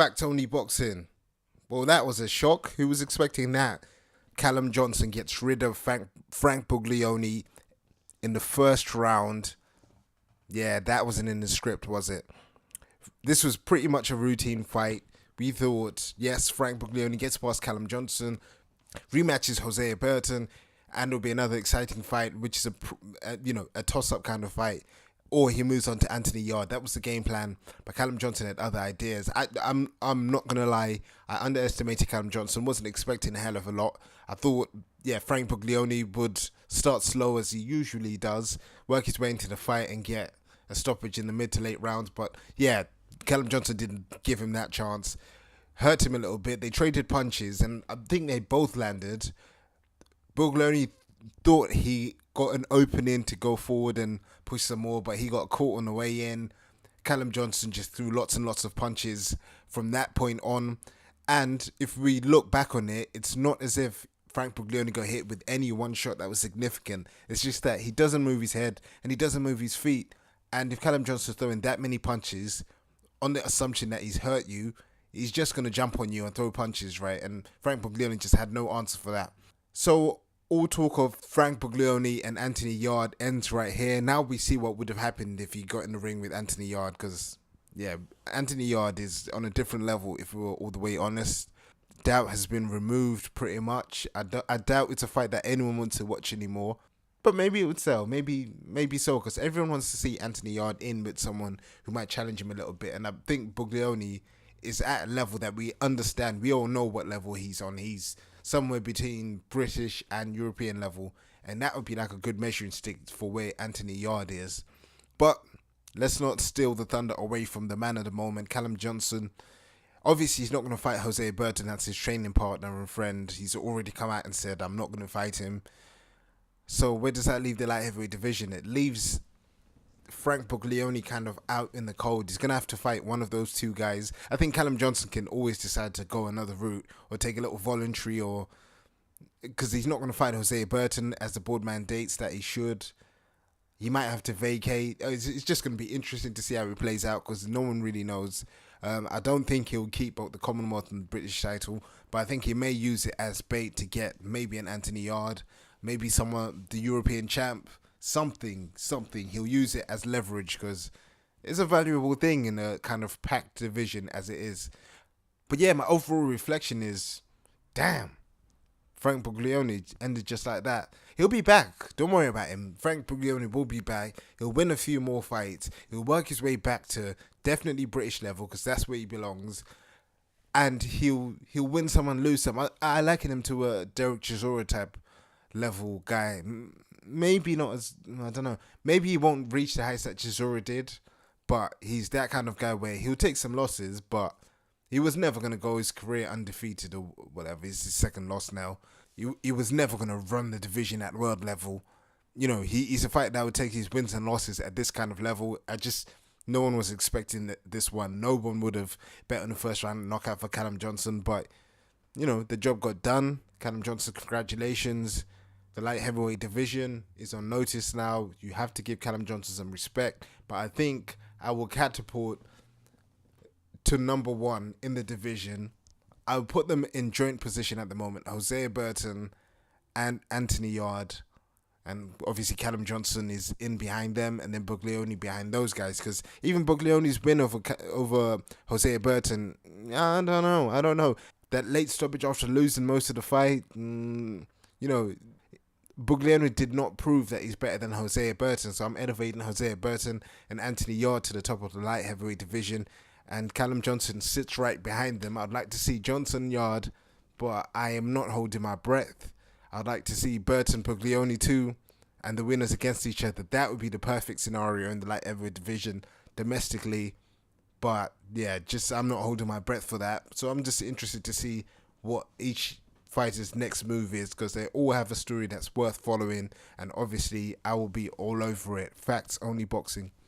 Fact only boxing. Well, that was a shock. Who was expecting that? Callum Johnson gets rid of Frank Buglioni in the first round. Yeah, that wasn't in the script, was it? This was pretty much a routine fight. We thought, yes, Frank Buglioni gets past Callum Johnson, rematches Jose Burton, and it'll be another exciting fight, which is a toss-up kind of fight. Or he moves on to Anthony Yarde. That was the game plan. But Callum Johnson had other ideas. I'm not gonna lie. I underestimated Callum Johnson. Wasn't expecting a hell of a lot. I thought, yeah, Frank Buglioni would start slow as he usually does, work his way into the fight and get a stoppage in the mid to late rounds. But yeah, Callum Johnson didn't give him that chance. Hurt him a little bit. They traded punches, and I think they both landed. Buglioni thought he got an opening to go forward and push some more, but he got caught on the way in. Callum Johnson just threw lots and lots of punches from that point on. And if we look back on it, it's not as if Frank Buglioni got hit with any one shot that was significant. It's just that he doesn't move his head and he doesn't move his feet. And if Callum Johnson's throwing that many punches on the assumption that he's hurt you, he's just going to jump on you and throw punches, right? And Frank Buglioni just had no answer for that. So all talk of Frank Buglioni and Anthony Yarde ends right here. Now we see what would have happened if he got in the ring with Anthony Yarde, because, yeah, Anthony Yarde is on a different level, if we were all the way honest. Doubt has been removed pretty much. I doubt it's a fight that anyone wants to watch anymore. But maybe it would sell. Maybe so, because everyone wants to see Anthony Yarde in with someone who might challenge him a little bit. And I think Buglioni is at a level that we understand. We all know what level he's on. He's somewhere between British and European level, and that would be like a good measuring stick for where Anthony Yarde is. But let's not steal the thunder away from the man of the moment, Callum Johnson. Obviously, he's not going to fight Jose Burton. That's his training partner and friend. He's already come out and said, I'm not going to fight him. So where does that leave the light heavyweight division? It leaves Frank Buglioni kind of out in the cold. He's going to have to fight one of those two guys. I think Callum Johnson can always decide to go another route or take a little voluntary, or because he's not going to fight Jose Burton as the board mandates that he should. He might have to vacate. It's just going to be interesting to see how it plays out, because no one really knows. I don't think he'll keep both the Commonwealth and the British title, but I think he may use it as bait to get maybe an Anthony Yarde, maybe someone, the European champ, something. He'll use it as leverage, because it's a valuable thing in a kind of packed division as it is. But yeah, my overall reflection is, damn, Frank Buglioni ended just like that. He'll be back. Don't worry about him. Frank Buglioni will be back. He'll win a few more fights. He'll work his way back to definitely British level, because that's where he belongs. And he'll win some and lose some. I liken him to a Derek Chisora type level guy. Maybe not as, I don't know. Maybe he won't reach the heights that Chisora did, but he's that kind of guy where he'll take some losses, but he was never going to go his career undefeated or whatever. It's his second loss now. He was never going to run the division at world level. You know, he's a fighter that would take his wins and losses at this kind of level. No one was expecting this one. No one would have bet on the first round knockout for Callum Johnson, but, you know, the job got done. Callum Johnson, congratulations. The light heavyweight division is on notice now. You have to give Callum Johnson some respect, but I think I will catapult to number one in the division. I would put them in joint position at the moment. Jose Burton and Anthony Yarde. And obviously Callum Johnson is in behind them, and then Buglioni behind those guys. Because even Buglioni's win over Jose Burton, I don't know. That late stoppage after losing most of the fight, you know, Buglioni did not prove that he's better than Jose Burton. So I'm elevating Jose Burton and Anthony Yarde to the top of the light heavyweight division. And Callum Johnson sits right behind them. I'd like to see Johnson Yarde, but I am not holding my breath. I'd like to see Burton Buglioni too, and the winners against each other. That would be the perfect scenario in the light heavyweight division domestically. But yeah, I'm not holding my breath for that. So I'm just interested to see what each fighter's next move is, because they all have a story that's worth following. And obviously, I will be all over it. Facts only boxing.